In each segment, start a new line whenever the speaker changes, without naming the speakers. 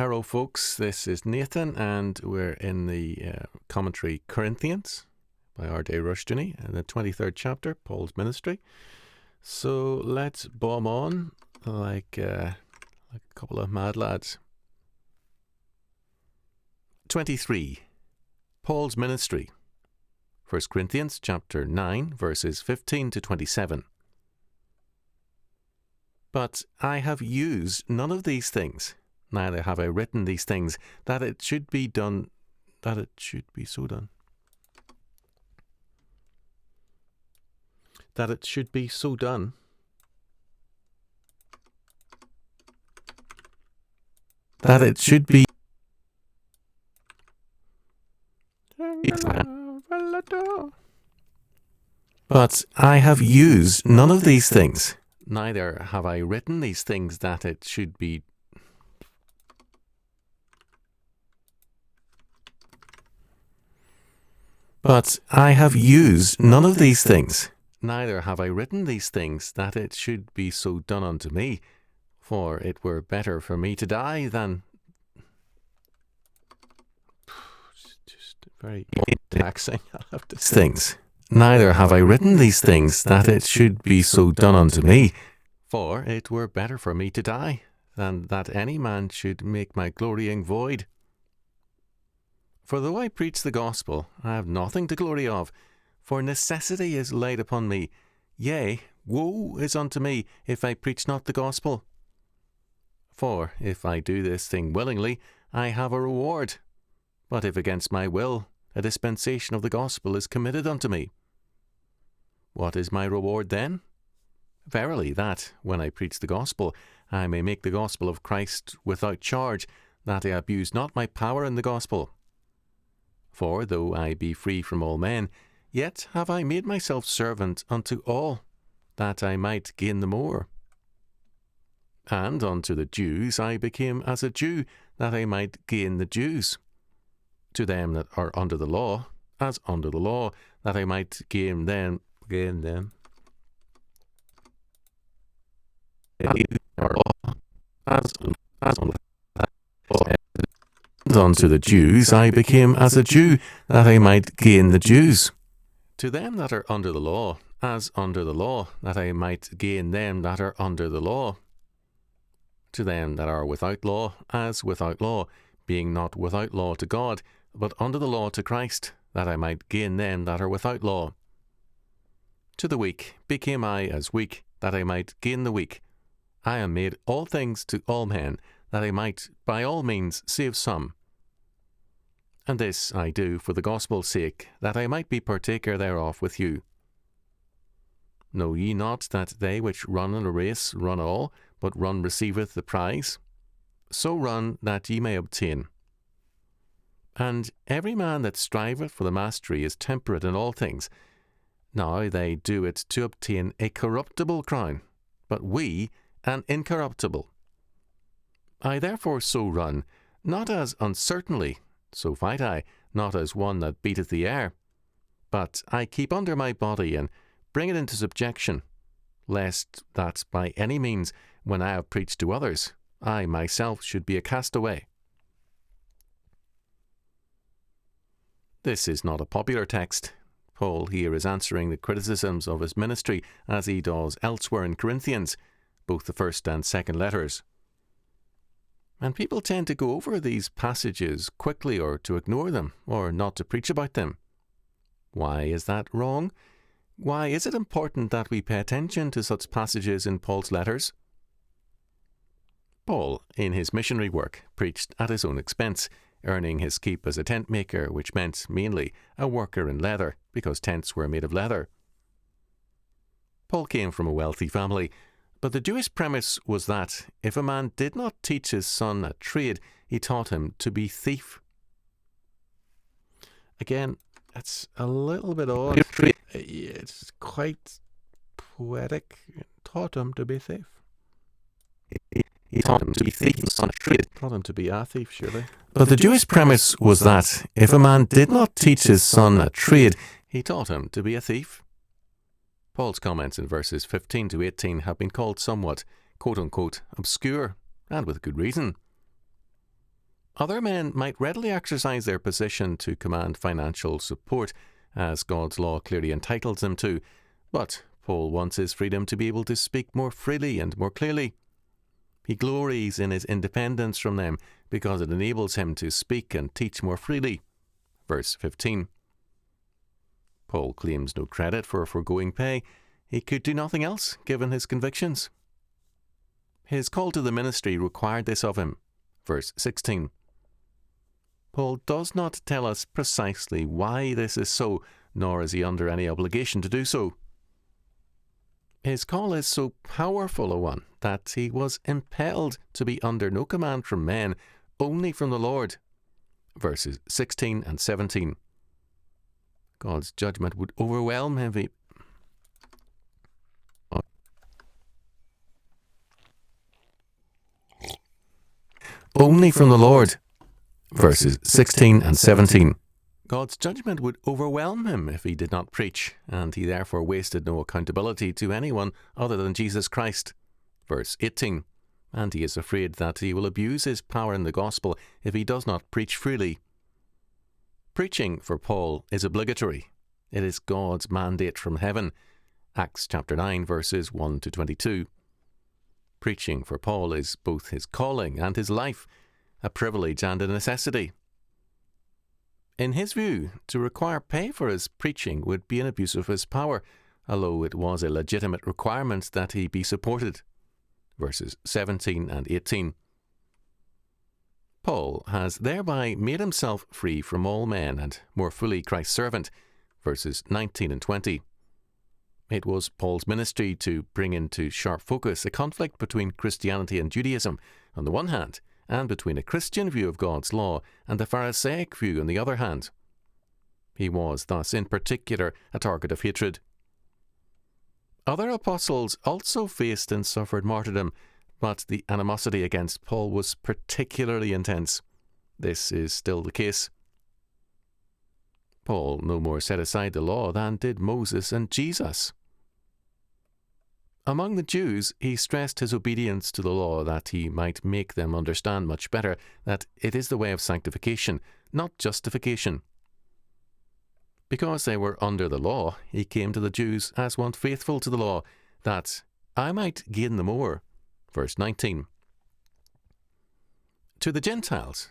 Hello folks, this is Nathan and we're in the commentary Corinthians by Rushdoony and the 23rd chapter, Paul's ministry. So let's bomb on like a couple of mad lads. 23. Paul's ministry. 1 Corinthians chapter 9 verses 15 to 27. But I have used none of these things, neither have I written these things, that it should be done, that it should be so done. That it should be so done. That it should be. But I have used none of these things, neither have I written these things that it should be. But I have used none of these things, neither have I written these things that it should be so done unto me, for it were better for me to die than. Just very taxing. I'll have to say. Things. Neither have I written these things that it should be so done unto me, for it were better for me to die than that any man should make my glorying void. For though I preach the gospel, I have nothing to glory of, for necessity is laid upon me. Yea, woe is unto me if I preach not the gospel. For if I do this thing willingly, I have a reward. But if against my will, a dispensation of the gospel is committed unto me. What is my reward then? Verily that, when I preach the gospel, I may make the gospel of Christ without charge, that I abuse not my power in the gospel. For though I be free from all men, yet have I made myself servant unto all, that I might gain the more. And unto the Jews I became as a Jew, that I might gain the Jews. To them that are under the law, as under the law, that I might gain them. And unto the Jews I became as a Jew, that I might gain the Jews. To them that are under the law, as under the law, that I might gain them that are under the law. To them that are without law, as without law, being not without law to God, but under the law to Christ, that I might gain them that are without law. To the weak became I as weak, that I might gain the weak. I am made all things to all men, that I might by all means save some. And this I do for the gospel's sake, that I might be partaker thereof with you. Know ye not that they which run in a race run all, but one receiveth the prize? So run that ye may obtain. And every man that striveth for the mastery is temperate in all things. Now they do it to obtain a corruptible crown, but we an incorruptible. I therefore so run, not as uncertainly, so fight I, not as one that beateth the air, but I keep under my body and bring it into subjection, lest that by any means, when I have preached to others, I myself should be a castaway. This is not a popular text. Paul here is answering the criticisms of his ministry as he does elsewhere in Corinthians, both the first and second letters. And people tend to go over these passages quickly or to ignore them or not to preach about them. Why is that wrong? Why is it important that we pay attention to such passages in Paul's letters? Paul, in his missionary work, preached at his own expense, earning his keep as a tent maker, which meant mainly a worker in leather, because tents were made of leather. Paul came from a wealthy family, but the Jewish premise was that if a man did not teach his son a trade, he taught him to be thief. Again, it's a little bit odd. It's quite poetic. Taught him to be thief. He taught him to be thief, son, trade. Taught him to be a thief, surely. But the Jewish premise was that if a man did not teach his son a trade, he taught him to be a thief. Paul's comments in verses 15 to 18 have been called somewhat, quote-unquote, obscure, and with good reason. Other men might readily exercise their position to command financial support, as God's law clearly entitles them to, but Paul wants his freedom to be able to speak more freely and more clearly. He glories in his independence from them because it enables him to speak and teach more freely. Verse 15. Paul claims no credit for foregoing pay. He could do nothing else, given his convictions. His call to the ministry required this of him. Verse 16. Paul does not tell us precisely why this is so, nor is he under any obligation to do so. His call is so powerful a one that he was impelled to be under no command from men, only from the Lord. Verses 16 and 17. God's judgment would overwhelm him if he... Only from the Lord. Verses 16 and 17. God's judgment would overwhelm him if he did not preach, and he therefore wasted no accountability to anyone other than Jesus Christ. Verse 18. And he is afraid that he will abuse his power in the gospel if he does not preach freely. Preaching for Paul is obligatory. It is God's mandate from heaven. Acts chapter 9 verses 1 to 22. Preaching for Paul is both his calling and his life, a privilege and a necessity. In his view, to require pay for his preaching would be an abuse of his power, although it was a legitimate requirement that he be supported. Verses 17 and 18. Paul has thereby made himself free from all men and more fully Christ's servant. Verses 19 and 20. It was Paul's ministry to bring into sharp focus a conflict between Christianity and Judaism on the one hand, and between a Christian view of God's law and the Pharisaic view on the other hand. He was thus in particular a target of hatred. Other apostles also faced and suffered martyrdom, but the animosity against Paul was particularly intense. This is still the case. Paul no more set aside the law than did Moses and Jesus. Among the Jews, he stressed his obedience to the law that he might make them understand much better that it is the way of sanctification, not justification. Because they were under the law, he came to the Jews as one faithful to the law, that I might gain the more. Verse 19. To the Gentiles,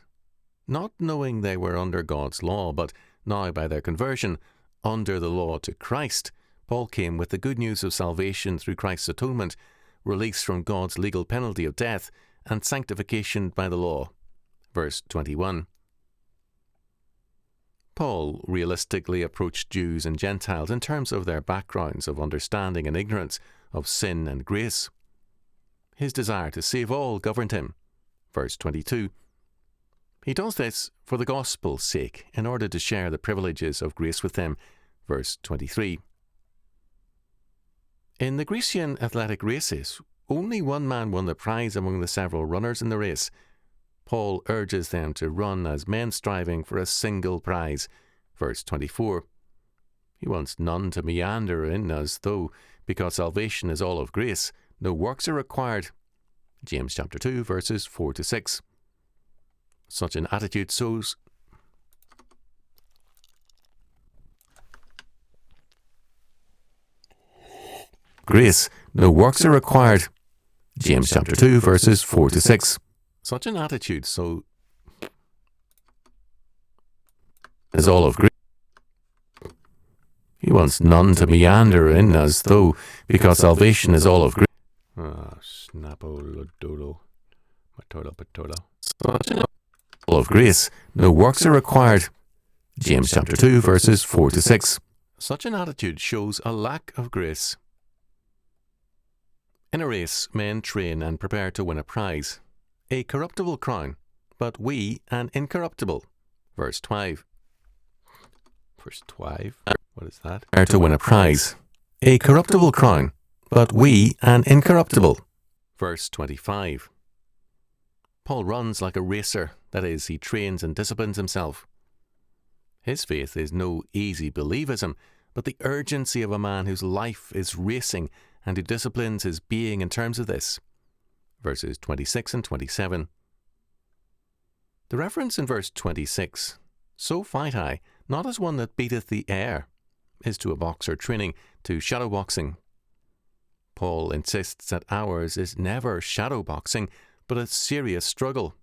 not knowing they were under God's law, but now by their conversion, under the law to Christ, Paul came with the good news of salvation through Christ's atonement, release from God's legal penalty of death, and sanctification by the law. Verse 21. Paul realistically approached Jews and Gentiles in terms of their backgrounds of understanding and ignorance of sin and grace. His desire to save all governed him. Verse 22. He does this for the gospel's sake, in order to share the privileges of grace with them. Verse 23. In the Grecian athletic races, only one man won the prize among the several runners in the race. Paul urges them to run as men striving for a single prize. Verse 24. He wants none to meander in as though, because salvation is all of grace, no works are required. James chapter 2 verses 4 to 6. Such an attitude sows grace, no works are required. James chapter 2 verses 4 to 6. Such an attitude is all of grace. He wants none to meander in as though, because salvation is all of grace. Snapo-lododo. Matola-patola. Such an all of grace, no works are required. James chapter 2 verses 4 to 6. Such an attitude shows a lack of grace. In a race, men train and prepare to win a prize, a corruptible crown, but we an incorruptible. Verse 12. Verse 12? What is that? Prepare to win a prize, a corruptible crown, but we an incorruptible. Verse 25. Paul runs like a racer, that is, he trains and disciplines himself. His faith is no easy believism, but the urgency of a man whose life is racing and who disciplines his being in terms of this. Verses 26 and 27. The reference in verse 26, "So fight I, not as one that beateth the air," is to a boxer training to shadow boxing. Paul insists that ours is never shadow boxing, but a serious struggle.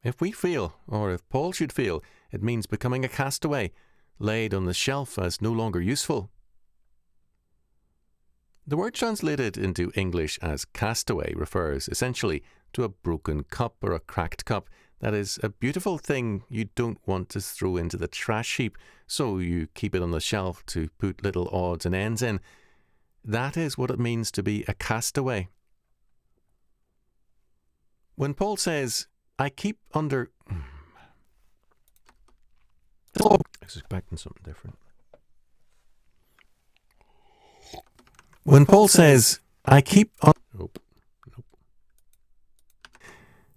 If we fail, or if Paul should fail, it means becoming a castaway, laid on the shelf as no longer useful. The word translated into English as castaway refers essentially to a broken cup or a cracked cup. That is a beautiful thing you don't want to throw into the trash heap, so you keep it on the shelf to put little odds and ends in. That is what it means to be a castaway. When Paul says, "I keep under..." I was expecting something different. When Paul says, "I keep on..." Nope.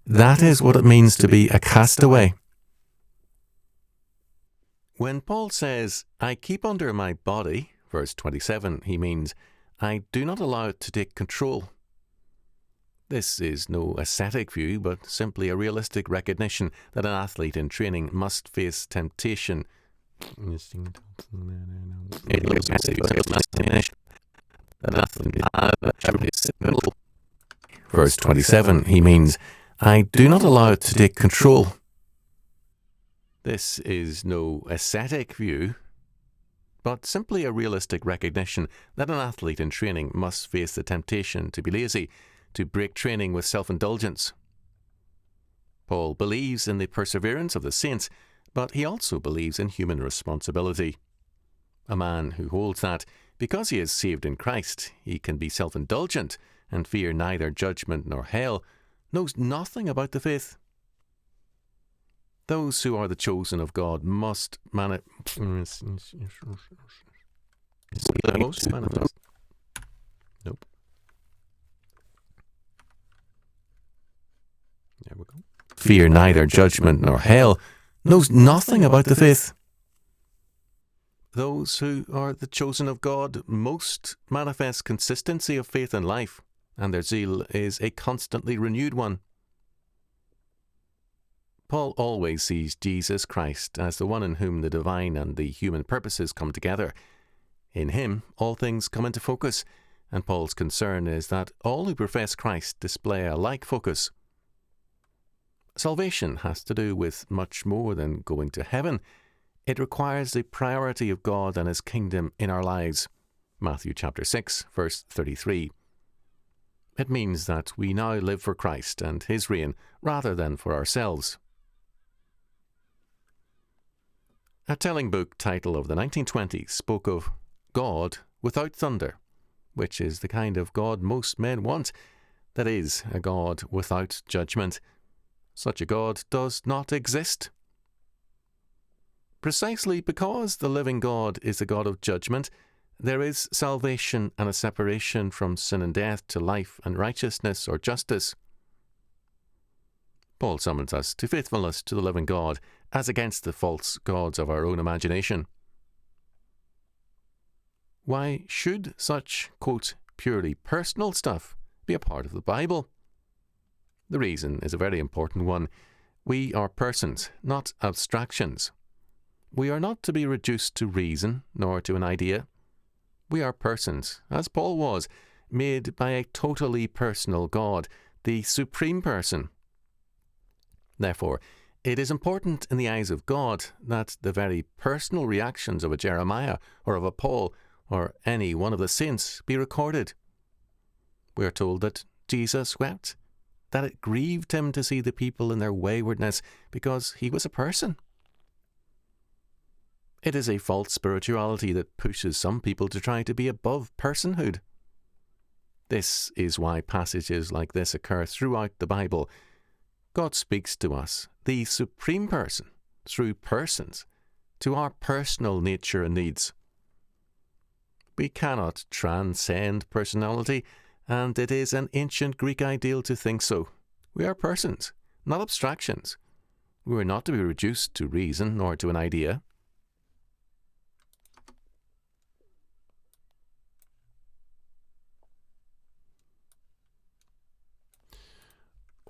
That is what it means to be a castaway. When Paul says, "I keep under my body," verse 27, he means, I do not allow it to take control. This is no ascetic view, but simply a realistic recognition that an athlete in training must face temptation. Verse 27, he means, I do not allow it to take control. This is no ascetic view, but simply a realistic recognition that an athlete in training must face the temptation to be lazy, to break training with self-indulgence. Paul believes in the perseverance of the saints, but he also believes in human responsibility. A man who holds that, because he is saved in Christ, he can be self-indulgent and fear neither judgment nor hell, knows nothing about the faith. Those who are the chosen of God must manifest. Nope. There we go. Fear neither judgment nor hell, knows nothing about the faith. Those who are the chosen of God most manifest consistency of faith in life, and their zeal is a constantly renewed one. Paul always sees Jesus Christ as the one in whom the divine and the human purposes come together. In him, all things come into focus, and Paul's concern is that all who profess Christ display a like focus. Salvation has to do with much more than going to heaven. It requires the priority of God and his kingdom in our lives. Matthew chapter 6, verse 33. It means that we now live for Christ and his reign rather than for ourselves. A telling book title of the 1920s spoke of God without thunder, which is the kind of God most men want. That is, a God without judgment. Such a God does not exist. Precisely because the living God is a God of judgment, there is salvation and a separation from sin and death to life and righteousness or justice. Paul summons us to faithfulness to the living God as against the false gods of our own imagination. Why should such, quote, purely personal stuff be a part of the Bible? The reason is a very important one. We are persons, not abstractions. We are not to be reduced to reason, nor to an idea. We are persons, as Paul was, made by a totally personal God, the supreme person. Therefore, it is important in the eyes of God that the very personal reactions of a Jeremiah or of a Paul or any one of the saints be recorded. We are told that Jesus wept, that it grieved him to see the people in their waywardness because he was a person. It is a false spirituality that pushes some people to try to be above personhood. This is why passages like this occur throughout the Bible. God speaks to us, the supreme person, through persons, to our personal nature and needs. We cannot transcend personality, and it is an ancient Greek ideal to think so. We are persons, not abstractions. We are not to be reduced to reason or to an idea.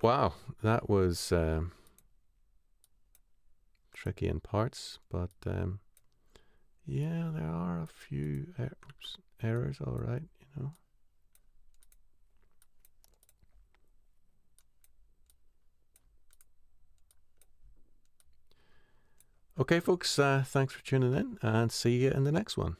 Wow, that was tricky in parts, but yeah, there are a few errors, all right, you know. Okay, folks, thanks for tuning in, and see you in the next one.